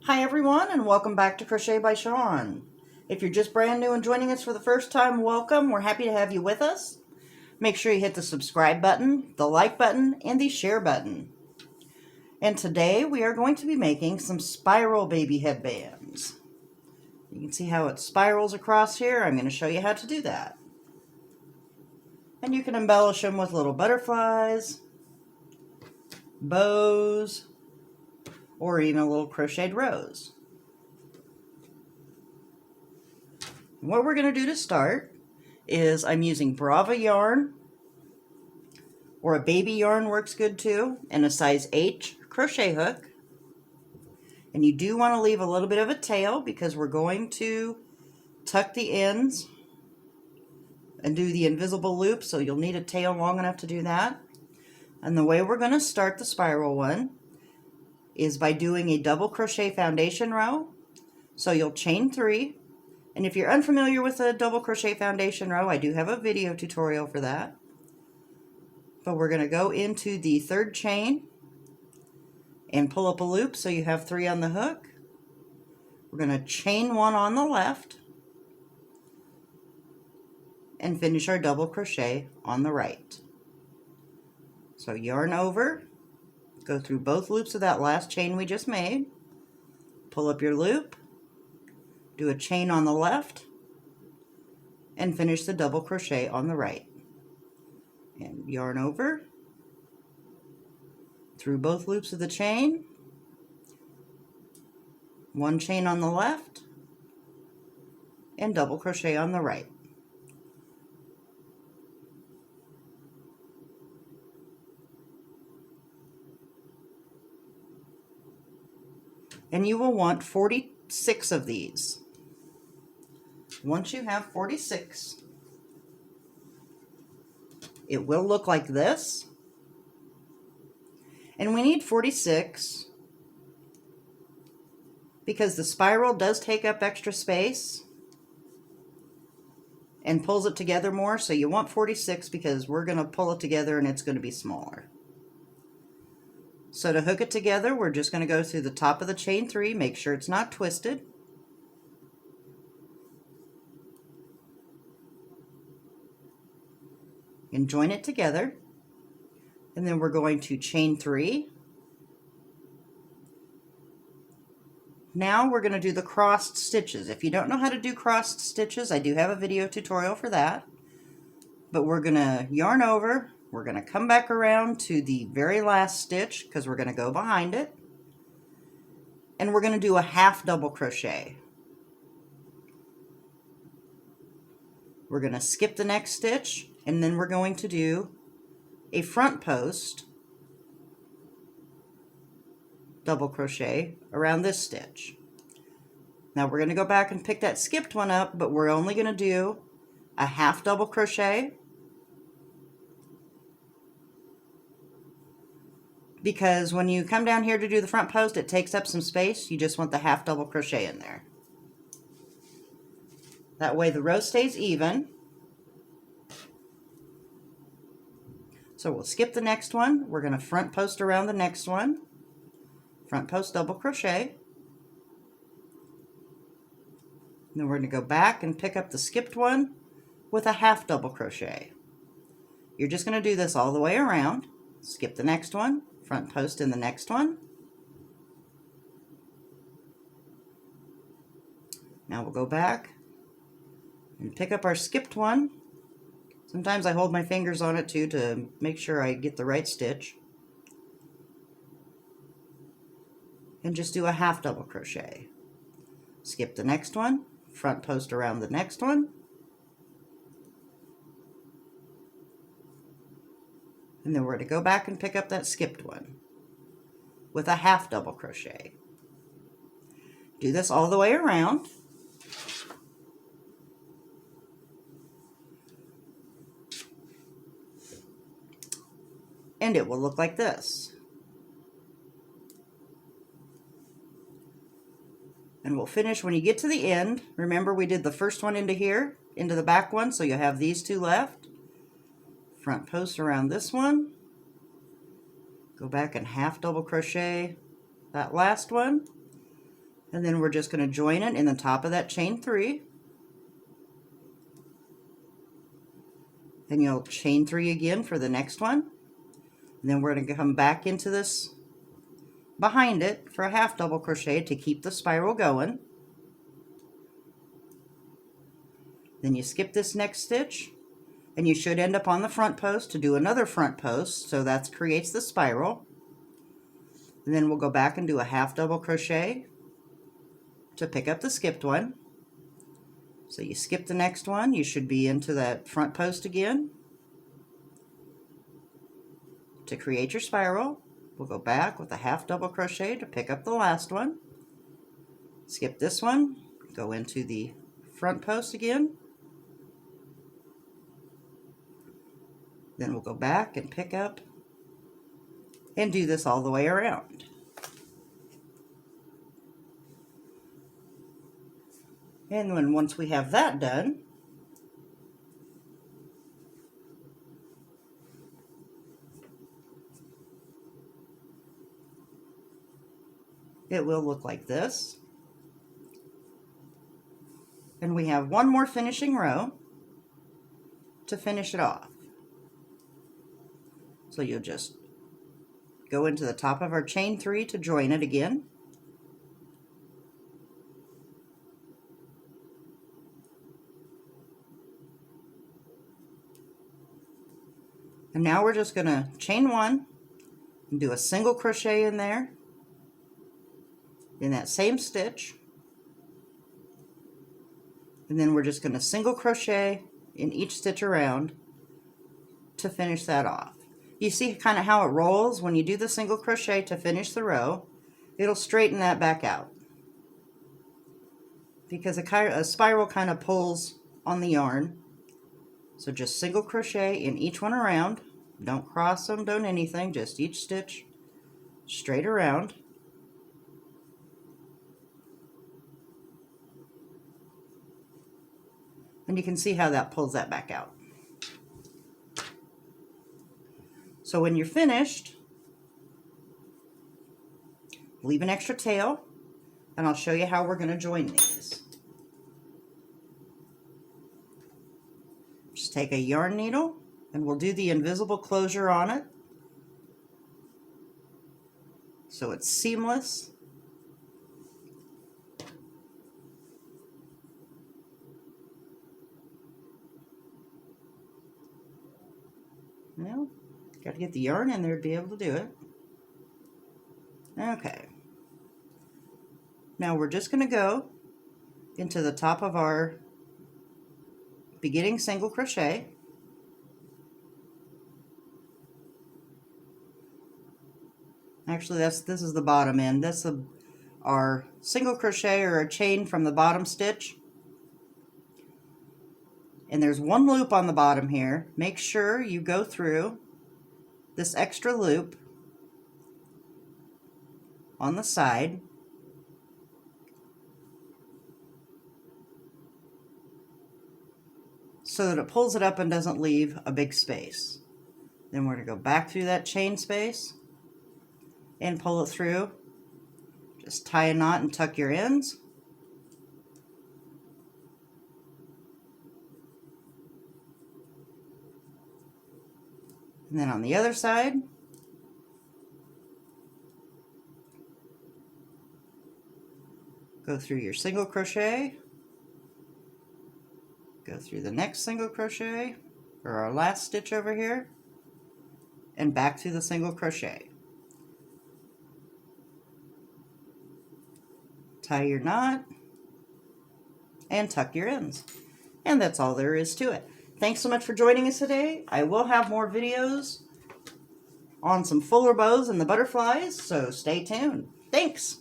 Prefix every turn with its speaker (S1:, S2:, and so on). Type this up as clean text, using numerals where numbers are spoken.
S1: Hi everyone, and welcome back to Crochet by Shawn. If you're just brand new and joining us for the first time, welcome. We're happy to have you with us. Make sure you hit the subscribe button, the like button, and the share button. And today we are going to be making some spiral baby headbands. You can see how it spirals across here. I'm going to show you how to do that. And you can embellish them with little butterflies, bows, or even a little crocheted rose. What we're going to do to start is I'm using Brava yarn, or a baby yarn works good too, and a size H crochet hook. And you do want to leave a little bit of a tail because we're going to tuck the ends and do the invisible loop, so you'll need a tail long enough to do that. And the way we're going to start the spiral one is by doing a double crochet foundation row. So you'll chain 3, and if you're unfamiliar with a double crochet foundation row, I do have a video tutorial for that. But we're going to go into the 3rd chain and pull up a loop so you have 3 on the hook. We're going to chain 1 on the left and finish our double crochet on the right. So yarn over, go through both loops of that last chain we just made, pull up your loop, do a chain on the left, and finish the double crochet on the right. And yarn over, through both loops of the chain, 1 chain on the left, and double crochet on the right. And you will want 46 of these. Once you have 46, it will look like this. And we need 46 because the spiral does take up extra space and pulls it together more. So you want 46 because we're going to pull it together and it's going to be smaller. So to hook it together, we're just going to go through the top of the chain 3, make sure it's not twisted. And join it together. And then we're going to chain 3. Now we're going to do the crossed stitches. If you don't know how to do crossed stitches, I do have a video tutorial for that. But we're going to yarn over. We're going to come back around to the very last stitch because we're going to go behind it. And we're going to do a half double crochet. We're going to skip the next stitch, and then we're going to do a front post double crochet around this stitch. Now we're going to go back and pick that skipped one up, but we're only going to do a half double crochet because when you come down here to do the front post, it takes up some space. You just want the half double crochet in there. That way the row stays even. So we'll skip the next one. We're going to front post around the next one. Front post double crochet. And then we're going to go back and pick up the skipped one with a half double crochet. You're just going to do this all the way around. Skip the next one, front post in the next one. Now we'll go back and pick up our skipped one. Sometimes I hold my fingers on it too to make sure I get the right stitch. And just do a half double crochet. Skip the next one, front post around the next one. And then we're going to go back and pick up that skipped one with a half double crochet. Do this all the way around. And it will look like this. And we'll finish when you get to the end. Remember, we did the first one into here, into the back one, so you'll have these 2 left. Front post around this one. Go back and half double crochet that last one. And then we're just going to join it in the top of that chain 3. Then you'll chain 3 again for the next one. And then we're going to come back into this behind it for a half double crochet to keep the spiral going. Then you skip this next stitch, and you should end up on the front post to do another front post, so that creates the spiral. And then we'll go back and do a half double crochet to pick up the skipped one. So you skip the next one, you should be into that front post again. To create your spiral, we'll go back with a half double crochet to pick up the last one. Skip this one, go into the front post again. Then we'll go back and pick up and do this all the way around. And then once we have that done, it will look like this. And we have one more finishing row to finish it off. So you'll just go into the top of our chain 3 to join it again. And now we're just going to chain 1 and do a single crochet in there in that same stitch. And then we're just going to single crochet in each stitch around to finish that off. You see kind of how it rolls when you do the single crochet to finish the row. It'll straighten that back out because a spiral kind of pulls on the yarn. So just single crochet in each one around. Don't cross them, don't anything, just each stitch straight around. And you can see how that pulls that back out. So when you're finished, leave an extra tail, and I'll show you how we're going to join these. Just take a yarn needle, and we'll do the invisible closure on it so it's seamless. Well, got to get the yarn in there to be able to do it. Okay. Now we're just going to go into the top of our beginning single crochet. Actually, this is the bottom end. That's our single crochet or a chain from the bottom stitch. And there's one loop on the bottom here. Make sure you go through this extra loop on the side. So that it pulls it up and doesn't leave a big space. Then we're going to go back through that chain space and pull it through. Just tie a knot and tuck your ends. And then on the other side, go through your single crochet, go through the next single crochet, or our last stitch over here, and back through the single crochet. Tie your knot, and tuck your ends. And that's all there is to it. Thanks so much for joining us today. I will have more videos on some fuller bows and the butterflies, so stay tuned. Thanks!